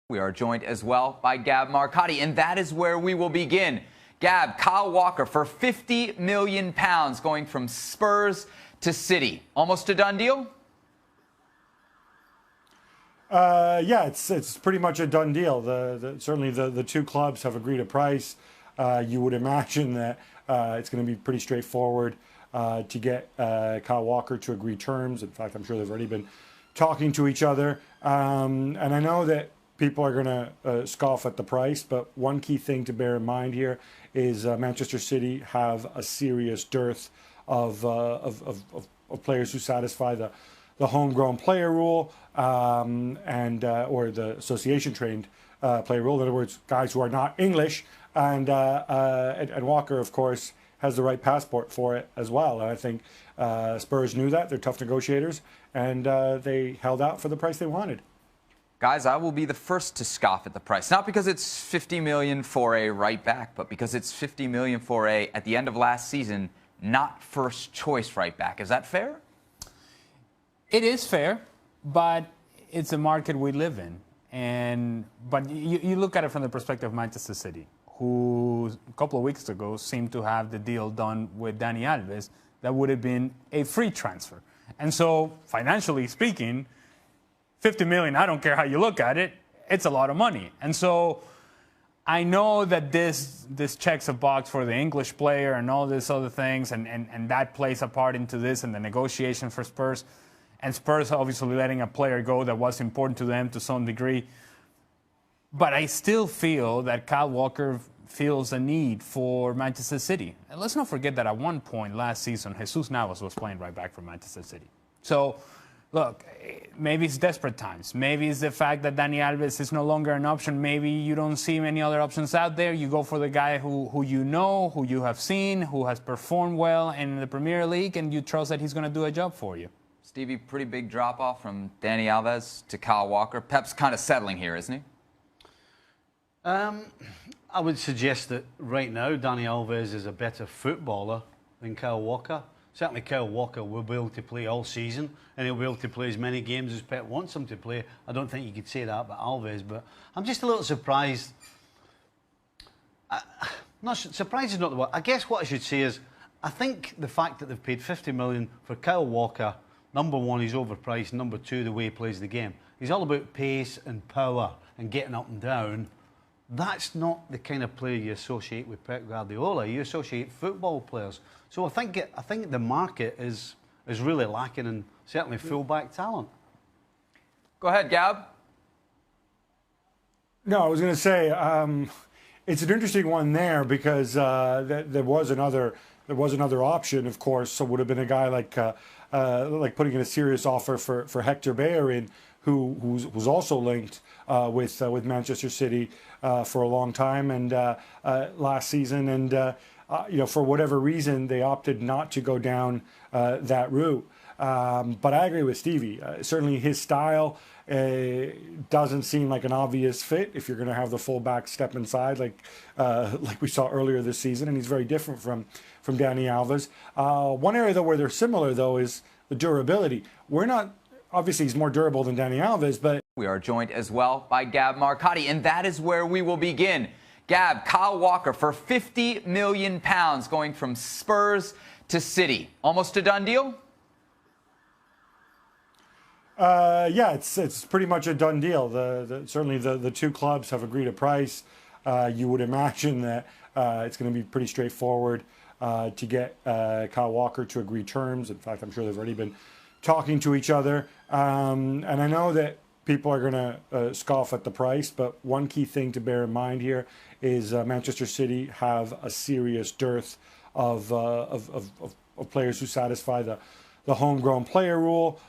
We are joined as well by Gab Marcotti, and that is where we will begin. Gab, Kyle Walker for £50 million going from Spurs to City. Almost a done deal? Yeah, it's pretty much a done deal. Certainly the two clubs have agreed a price. You would imagine that it's going to be pretty straightforward to get Kyle Walker to agree terms. In fact, I'm sure they've already been talking to each other. And I know that people are going to scoff at the price, but one key thing to bear in mind here is Manchester City have a serious dearth of players who satisfy the homegrown player rule or the association trained player rule. In other words, guys who are not English, and Walker, of course, has the right passport for it as well. And I think Spurs knew that. They're tough negotiators, and they held out for the price they wanted. Guys, I will be the first to scoff at the price. Not because it's $50 million for a right back, but because it's $50 million for at the end of last season, not first choice right back. Is that fair? It is fair, but it's a market we live in. But you look at it from the perspective of Manchester City, who a couple of weeks ago seemed to have the deal done with Dani Alves that would have been a free transfer. And so, financially speaking, $50 million, I don't care how you look at it, it's a lot of money. And so I know that this checks a box for the English player and all these other things, and that plays a part into this and the negotiation for Spurs. And Spurs obviously letting a player go that was important to them to some degree. But I still feel that Kyle Walker feels a need for Manchester City. And let's not forget that at one point last season, Jesus Navas was playing right back for Manchester City. So, look, maybe it's desperate times. Maybe it's the fact that Dani Alves is no longer an option. Maybe you don't see many other options out there. You go for the guy who you know, who you have seen, who has performed well in the Premier League, and you trust that he's going to do a job for you. Stevie, pretty big drop-off from Dani Alves to Kyle Walker. Pep's kind of settling here, isn't he? I would suggest that right now Dani Alves is a better footballer than Kyle Walker. Certainly Kyle Walker will be able to play all season, and he'll be able to play as many games as Pep wants him to play. I don't think you could say that about Alves, but I'm just a little surprised. Surprised is not the word. I guess what I should say is, I think the fact that they've paid $50 million for Kyle Walker, number one, he's overpriced. Number two, the way he plays the game. He's all about pace and power and getting up and down. That's not the kind of player you associate with Pep Guardiola. You associate football players. So I think the market is really lacking in certainly fullback talent. Go ahead, Gab. No, I was going to say it's an interesting one there because there was another option, of course. So it would have been a guy like putting in a serious offer for Hector Bellerin, who's also linked with Manchester City for a long time and last season, and for whatever reason they opted not to go down that route. But I agree with Stevie. Certainly his style doesn't seem like an obvious fit if you're going to have the fullback step inside like we saw earlier this season, and he's very different from Dani Alves. One area though where they're similar though is the durability. Obviously he's more durable than Dani Alves, but we are joined as well by Gab Marcotti, and that is where we will begin. Gab, Kyle Walker for £50 million going from Spurs to City. Almost a done deal? Yeah, it's pretty much a done deal. Certainly the two clubs have agreed a price. You would imagine that it's going to be pretty straightforward to get Kyle Walker to agree terms. In fact, I'm sure they've already been talking to each other. And I know that people are going to scoff at the price, but one key thing to bear in mind here is Manchester City have a serious dearth of players who satisfy the homegrown player rule